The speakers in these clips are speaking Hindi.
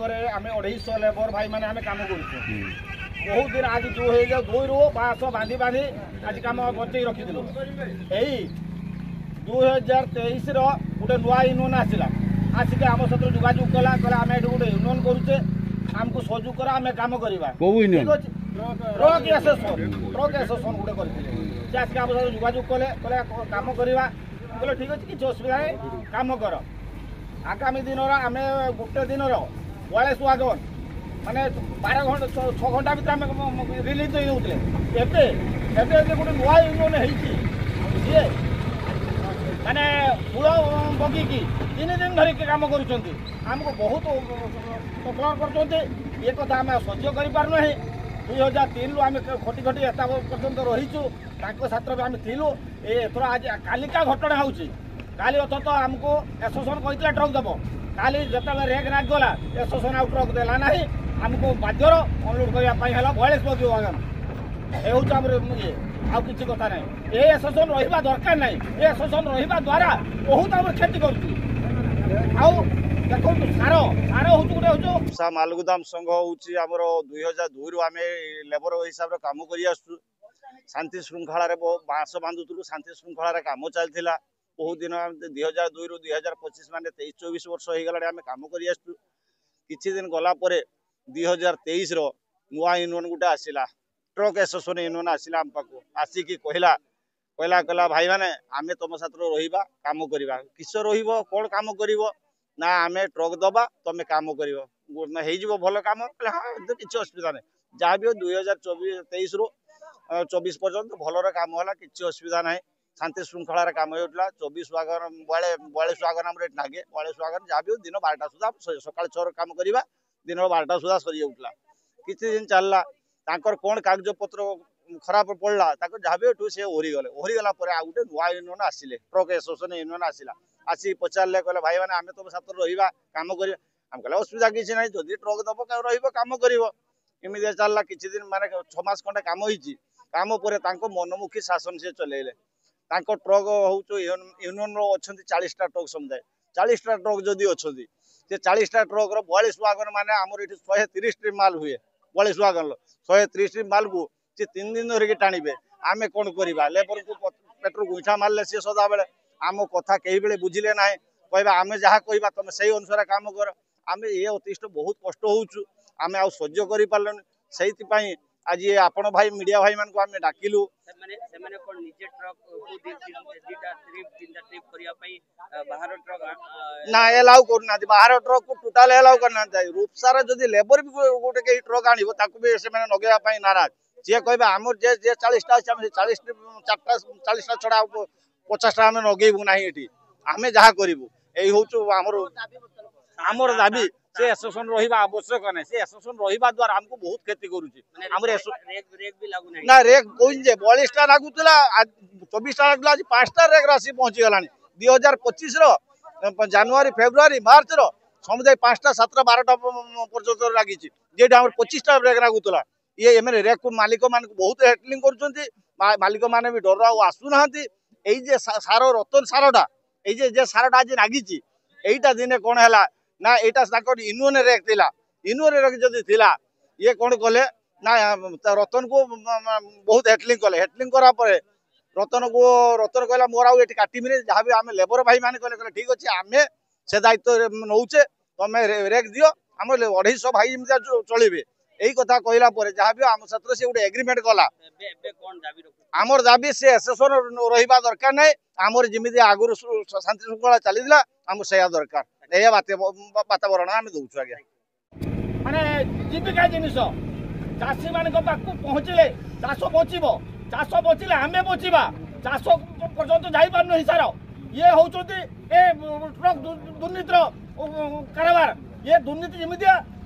विभाग आम 250 लेबर भाई मैंने आम कम कर बहुत दिन आज जो है 2 ରୁ बाँस बांधी बांधी आज कम बचे रखी यही 2023 गोटे नुआ यूनियन आसला आसिक आम सहित जोगाजोग कला आम ये गोटे यूनियन करुचे आमको सहयोग कर आम कम करवा ट्रक एसोसिएशन गोटे करते आसिक आम सहित जोगाजोग कले कम करवा बोले ठीक अच्छे किसी असुविधा नहीं कम कर आगामी दिन आम गोटे दिन 42 वागन माने 12 घंटा 6 घंटा भर रिलीज होते गोटे नुआ यूनियन होती माने फूल बगिकी 3 दिन धरिक कम करमको बहुत तकलीफ कर कथा आम सह्य करना 2003 रु आम खटी खटी एत पर्यटन रहीचु छात्र भी आम थिलु एथर आज कालिका घटना होची काली अथ आमको एसोसिएशन कहता ट्रक देव काली जिते रेक नाक गला एसोसिएशन आउ ट्रक देला ना आमको बाध्यर अनलोड करने 42 बगी वागन ये आउ किसी कथा ना ये एसोसिएशन रहा दरकार ना ये एसोसिएशन रहा द्वारा बहुत आम क्षति कर देखो सार सार हूँ गोटे हूँ मालगोदाम संघ हूँ 2002 रु आम लेबर हिसाब से कम कर शांति श्रृंखला बाँस बांधुलु शांति श्रृंखला कम चलता बहुत दिन 2002 रु 2025 मान 23-24 वर्ष हो गला आम कम कर किछि दिन गलापर 2023 नुआ यूनियन गोटे आसला ट्रक एसोसिएशन यूनियन आसला आम पाक आसिक कहला भाई मैंने आम तुम साथ रहा कम करवा किस कौन कम कर ना आम ट्रक दबा तुम कम कर भल कम हाँ किसी असुविधा ना जहाँ भी 2023 रु 24 पर्यंत भलर कम है किसी असुविधा ना शांति श्रृंखला कम होता 24 वागन 42 वागन आम नागे 42 वागन जहाँ भी दिन 12टा सुधा सका 6 कम करवा दिन 12टा सुधा सरी जाऊला किसी दिन चलला कौन कागज पत्र खराब पड़ला जहाँ भी सी ओहरीगला आउ गोटे नुआ यूनियन आसिले ट्रक एसोसिएशन यूनियन आसला आसी पचारे कहले भाई मैंने आम तुम साथ रहा कम कर कहले असुविधा किसी ना जदि ट्रक दब कम करमि चलला किसी दिन माने 6 मास खंडे कम होम पर मनमुखी शासन से चलेले ट्रक हूँ यूनियन अच्छा 40टा ट्रक समुदाय 40टा ट्रक जदि अच्छा से 40टा ट्रक 42 वागन माने आमर ये 130 ट्रिप माल हुए 42 वागन 130 ट्रिप माल को सी 3 दिन धरिक टाणवे आम कौन करवा लेबर को पेट्रोल गुईठा मारे सी सदा बेले आम कथा कई बेले बुझिले ना कहवा आम जहाँ कह तुम से अनुसार कम कर आम ये अतिष्ट बहुत कष्ट होचु आम आ सह्य कर पार्लुनि से आज ये आपण भाई मीडिया भाई मान को आम डाकिलु ना एलाउ करना बाहर ट्रक को टोटाल एलाउ करना रूपसार जदि लेबर भी गोटे कहीं ट्रक आने से नगेवाई नाराज सी कह आम जे 40टा अच्छे 40टा छड़ा 50टा आम नगेबू ना ये आम जहाँ करूँ यही हूँ आमर दाबी से एसोसिएशन रहा आवश्यक ना से एसोसिएशन रहा द्वारा आमको बहुत क्षति करुचे ना रेक कौन 42टा लगुला 24टा लगुला आज 5टा रेक राशि पहुंची गला 2025 जनवरी फेब्रुआरी मार्च समुदाय 5टा 7टा 12टा पर्यटन लगी जे 25टा रेक लगुला ये एम रेक को मालिक मान बहुत हेटलिंग कर मालिक मैंने भी डर आसुना ये सार रतन सारटा ये सारटा आज लगी यहीटा दिने कौन है ना यहाँ यूनियन रेक थिला यूनियन रेक जदि थिला ये कौन कले ना रतन को बहुत हेटलिंग कले हेटलिंग करापर रतन कहला मोर आउ ये काटमी जहाँ भी आम लेबर भाई मैंने कहले ठीक अच्छे आम से दायित्व नौचे तुम रेक दियो आम 250 भाई चलिए यही कथा कहला जहाँ भी आम छात्र से गोटे एग्रीमेंट कला आमर दाबी से एसोसिएशन रहा दरकार ना आमर जमी आगुरी शांति श्रृंखला चलीला आम से दरकार यह वातावरण आम दौचु आज्ञा माने जीविका जिनिस चाषी मान पहुँचले चाष बचब चाष बचिले आम बचवा चाष पर्यंत जापार नहीं सार ये हूँ ट्रक दुर्नीतिर कारबार ये दुर्नीति जमी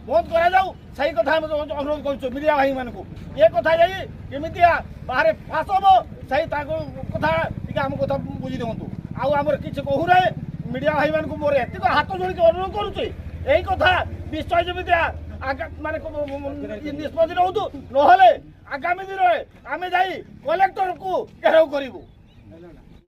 बंद करा सही कथा अनुरोध कर मीडिया भाई मान को ये कथा जामी बाहर फास हम सही कथा आम कथा बुझी दिखाँ आमर किसी कहू ना मीडिया भाई मान को मोर एत हाथ जोड़ी अनुरोध करुचे यही कथा निश्चय जमी माने निष्पत्ति नौ ना आगामी दिन में आम जा कलेक्टर को घेराव करूँ।